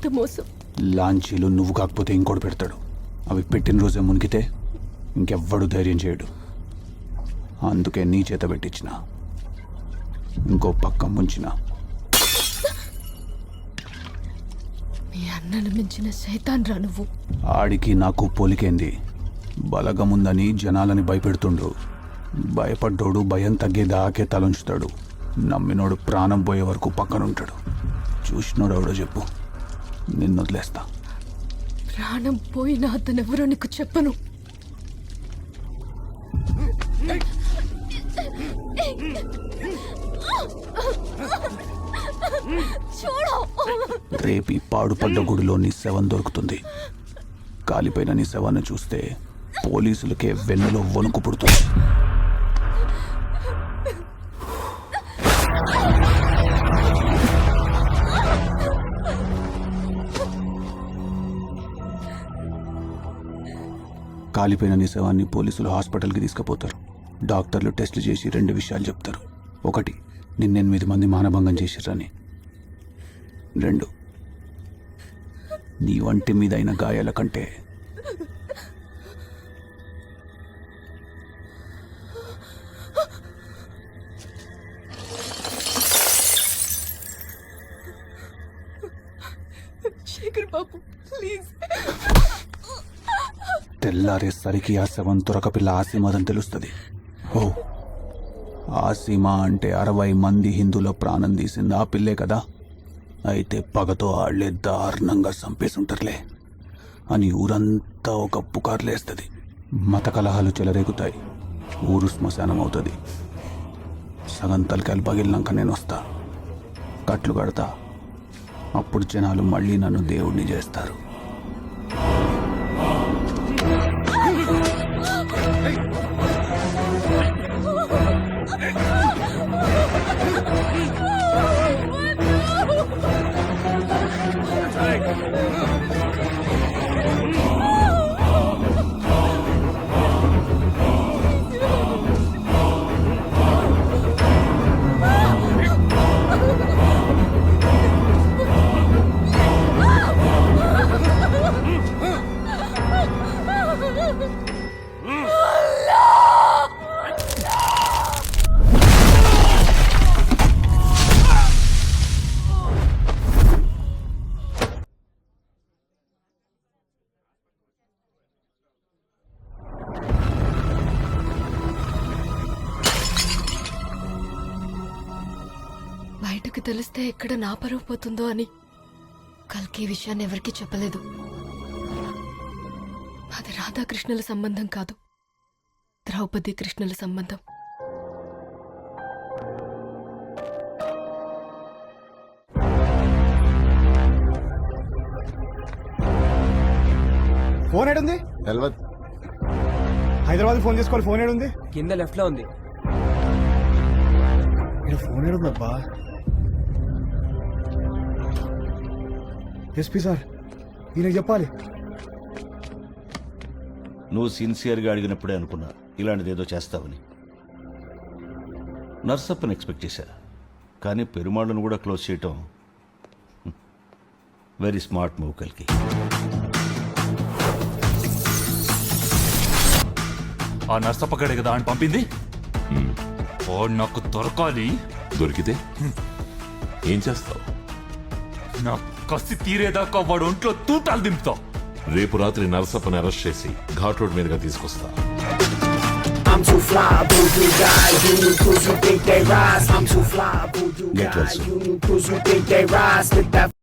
ఎంత మోసం. లాంచీలు నువ్వు కాకపోతే ఇంకోటి పెడతాడు. అవి పెట్టిన రోజే మునిగితే ఇంకెవ్వడు ధైర్యం చేయడు. అందుకే నీ చేత పెట్టించిన, ఇంకో పక్క ముంచిన. మీ అన్నను మించిన శైతాన్ రా నువ్వు. ఆడికి నాకు పోలికేంది? బలగముందని జనాలని భయపెడుతుండు. భయపడ్డోడు భయం తగ్గేదాకే తలంచుతాడు. నమ్మినోడు ప్రాణం పోయే వరకు పక్కనుంటాడు. చూసినోడు ఎవడో చెప్పు, నిన్ను వదిలేస్తా. ప్రాణం పోయినా అతనెవరో నీకు చెప్పను. రేపు ఈ పాడుపడ్డ గుడిలో నీ శవం దొరుకుతుంది. కాలిపోయిన నీ శవాన్ని చూస్తే పోలీసులకే వెన్నులో వణుకు పుడుతుంది. కాలిపోయిన నీ శవాన్ని పోలీసులు హాస్పిటల్కి తీసుకుపోతారు. డాక్టర్లు టెస్టులు చేసి 2 విషయాలు చెప్తారు. 1, నిన్న 8 మంది మానభంగం చేశారని. 2, నీ వంటి మీద అయిన గాయాల కంటే శేఖర్ బాబు ప్లీజ్. తెల్లారేసరికి ఆ శవం తొరకపిల్ల ఆసీమాదని తెలుస్తుంది. ఓ, ఆసీమా అంటే 60 మంది హిందువుల ప్రాణం తీసింది ఆ పిల్లే కదా. అయితే పగతో ఆళ్లే దారుణంగా చంపేసుంటారులే అని ఊరంతా ఒక పుకార్లేస్తుంది. మత కలహాలు చెలరేగుతాయి. ఊరు శ్మశానం అవుతుంది. సగం తలకాయలు పగిలినాక నేను వస్తా, కట్లు కడతా. అప్పుడు జనాలు మళ్ళీ నన్ను దేవుడిని చేస్తారు. బయటకు తెలిస్తే ఎక్కడ నా పరువు పోతుందో అని కల్కి విషయాన్ని ఎవరికీ చెప్పలేదు. అది రాధాకృష్ణుల సంబంధం కాదు, ద్రౌపది కృష్ణుల సంబంధం. ఫోన్ ఏడుంది? హైదరాబాద్ ఫోన్ చేసుకోవాలి. ఫోన్ ఏడుంది? కింద లెఫ్ట్ లో ఉంది. ఫోన్ ఏడుందబ్బా? ఎస్పీ సార్, ఈయనకి చెప్పాలి. నువ్వు సిన్సియర్గా అడిగినప్పుడే అనుకున్నా ఇలాంటిది ఏదో చేస్తావని. నర్సప్పని ఎక్స్పెక్ట్ చేశా, కానీ పెరుమాళ్ళను కూడా క్లోజ్ చేయటం వెరీ స్మార్ట్ మూవ్ కల్కి. ఆ నర్సప్పగడే కదా అని పంపింది. నాకు దొరకాలి. దొరికితే ఏం చేస్తావు? నా కసి తీరేదాకా వాడు ఒంట్లో తూటాలు దింపుతావు. రేపు రాత్రి నరసప్పని అరెస్ట్ చేసి ఘాట్ రోడ్ మీదుగా తీసుకొస్తా. Get well soon.